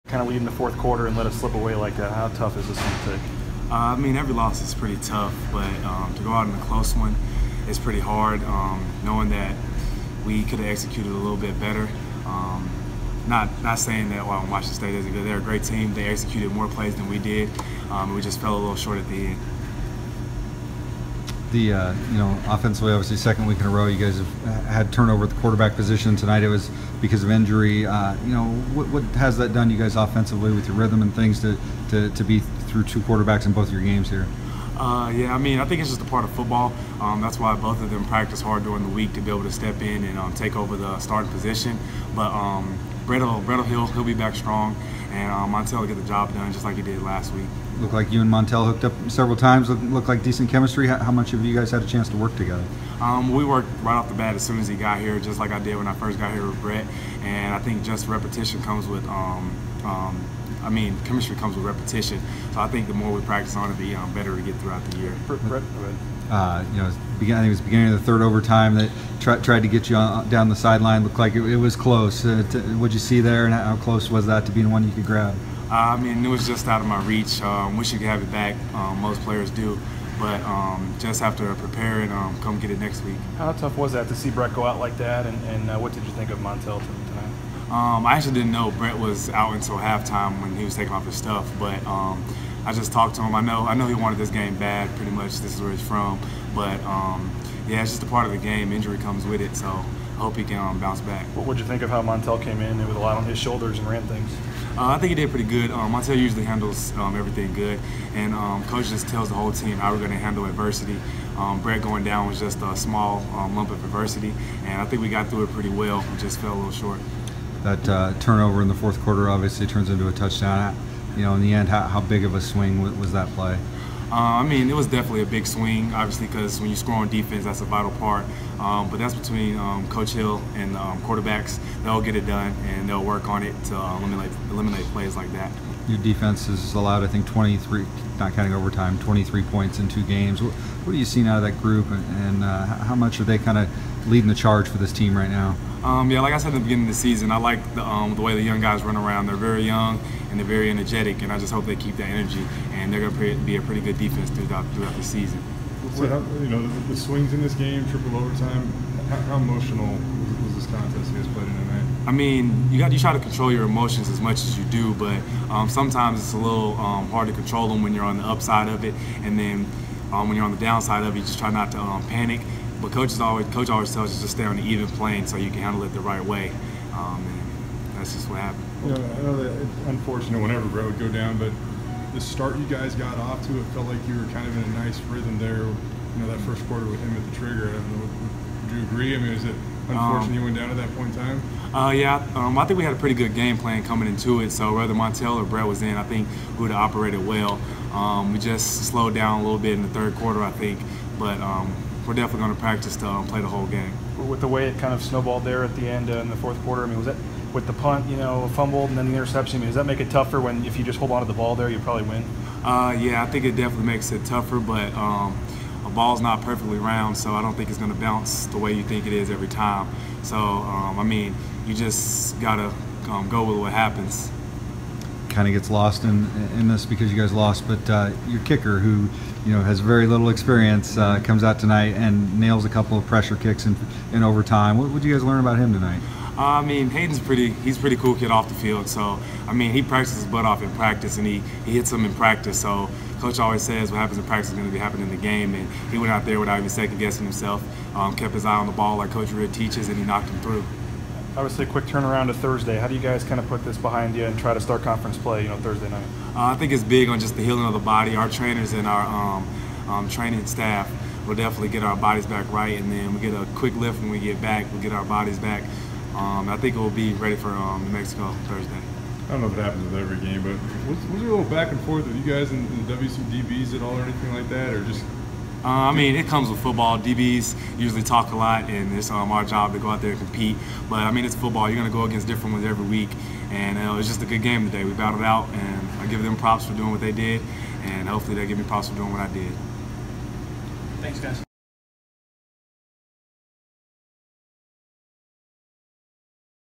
kind of lead in the fourth quarter and let us slip away like that. How tough is this one to take? I mean, every loss is pretty tough, but to go out in a close one is pretty hard, knowing that we could have executed a little bit better. Not saying that Washington State isn't good. They're a great team. They executed more plays than we did. We just fell a little short at the end. Offensively, obviously, second week in a row, you guys have had turnover at the quarterback position. Tonight it was because of injury. What has that done to you guys offensively with your rhythm and things to be through two quarterbacks in both your games here? Yeah, I mean, I think it's just a part of football. That's why both of them practice hard during the week to be able to step in and take over the starting position. But Brett he'll be back strong, and Montel will get the job done just like he did last week. Looked like you and Montel hooked up several times. Looked like decent chemistry. How much have you guys had a chance to work together? We worked right off the bat as soon as he got here, just like I did when I first got here with Brett. And I think just repetition comes with chemistry comes with repetition. So I think the more we practice on it, the better we get throughout the year. Brett, go ahead. I think it was beginning of the third overtime that tried to get you down the sideline. Looked like it was close. What'd you see there, and how close was that to being one you could grab? I mean, it was just out of my reach. Wish you could have it back. Most players do. But just have to prepare and come get it next week. How tough was that to see Brett go out like that, and what did you think of Montel tonight? I actually didn't know Brett was out until halftime when he was taking off his stuff, but I just talked to him. I know he wanted this game bad, pretty much. This is where he's from. But yeah, it's just a part of the game. Injury comes with it, so I hope he can bounce back. What would you think of how Montel came in with a lot on his shoulders and ran things? I think he did pretty good. Montel usually handles everything good, and coach just tells the whole team how we're going to handle adversity. Brett going down was just a small lump of adversity, and I think we got through it pretty well. We just fell a little short. That turnover in the fourth quarter obviously turns into a touchdown. In the end, how big of a swing was that play? I mean, it was definitely a big swing, obviously, because when you score on defense, that's a vital part. But that's between Coach Hill and the quarterbacks. They'll get it done, and they'll work on it to eliminate plays like that. Your defense has allowed, I think, 23, not counting overtime, 23 points in 2 games. What are you seeing out of that group, and how much are they kind of leading the charge for this team right now? Yeah, like I said at the beginning of the season, I like the way the young guys run around. They're very young and they're very energetic, and I just hope they keep that energy, and they're going to be a pretty good defense throughout the season. So, the swings in this game, triple overtime, how emotional was this contest you guys played in tonight? I mean, you try to control your emotions as much as you do, but sometimes it's a little hard to control them when you're on the upside of it, and then when you're on the downside of it, you just try not to panic. But coach always tells you just stay on the even plane so you can handle it the right way, and that's just what happened. I know that it's unfortunate whenever Brett would go down, but the start you guys got off to, it felt like you were kind of in a nice rhythm there. That first quarter with him at the trigger. I don't know, would you agree? I mean, is it unfortunate you went down at that point in time? Yeah, I think we had a pretty good game plan coming into it. So whether Montel or Brett was in, I think we would have operated well. We just slowed down a little bit in the third quarter, I think, but we're definitely going to practice to play the whole game. With the way it kind of snowballed there at the end in the fourth quarter, I mean, was that with the punt, fumbled and then the interception? I mean, does that make it tougher when if you just hold on to the ball there, you probably win? Yeah, I think it definitely makes it tougher, but a ball's not perfectly round, so I don't think it's going to bounce the way you think it is every time. So, I mean, you just got to go with what happens. Kind of gets lost in this because you guys lost, but your kicker, who has very little experience, comes out tonight and nails a couple of pressure kicks in overtime. What did you guys learn about him tonight? I mean, Hayden's he's a pretty cool kid off the field. So, I mean, he practices his butt off in practice, and he hits them in practice. So, Coach always says what happens in practice is going to be happening in the game, and he went out there without even second guessing himself, kept his eye on the ball like Coach Red teaches, and he knocked him through. Obviously, a quick turnaround to Thursday. How do you guys kind of put this behind you and try to start conference play, Thursday night? I think it's big on just the healing of the body. Our trainers and our training staff will definitely get our bodies back right, and then we get a quick lift when we get back. We'll get our bodies back. I think we'll be ready for New Mexico Thursday. I don't know if it happens with every game, but was there a little back and forth with you guys in the WCDBs at all or anything like that, or just? I mean, it comes with football. DBs usually talk a lot, and it's our job to go out there and compete. But, I mean, it's football. You're going to go against different ones every week. And it was just a good game today. We battled out, and I give them props for doing what they did, and hopefully they give me props for doing what I did. Thanks, guys.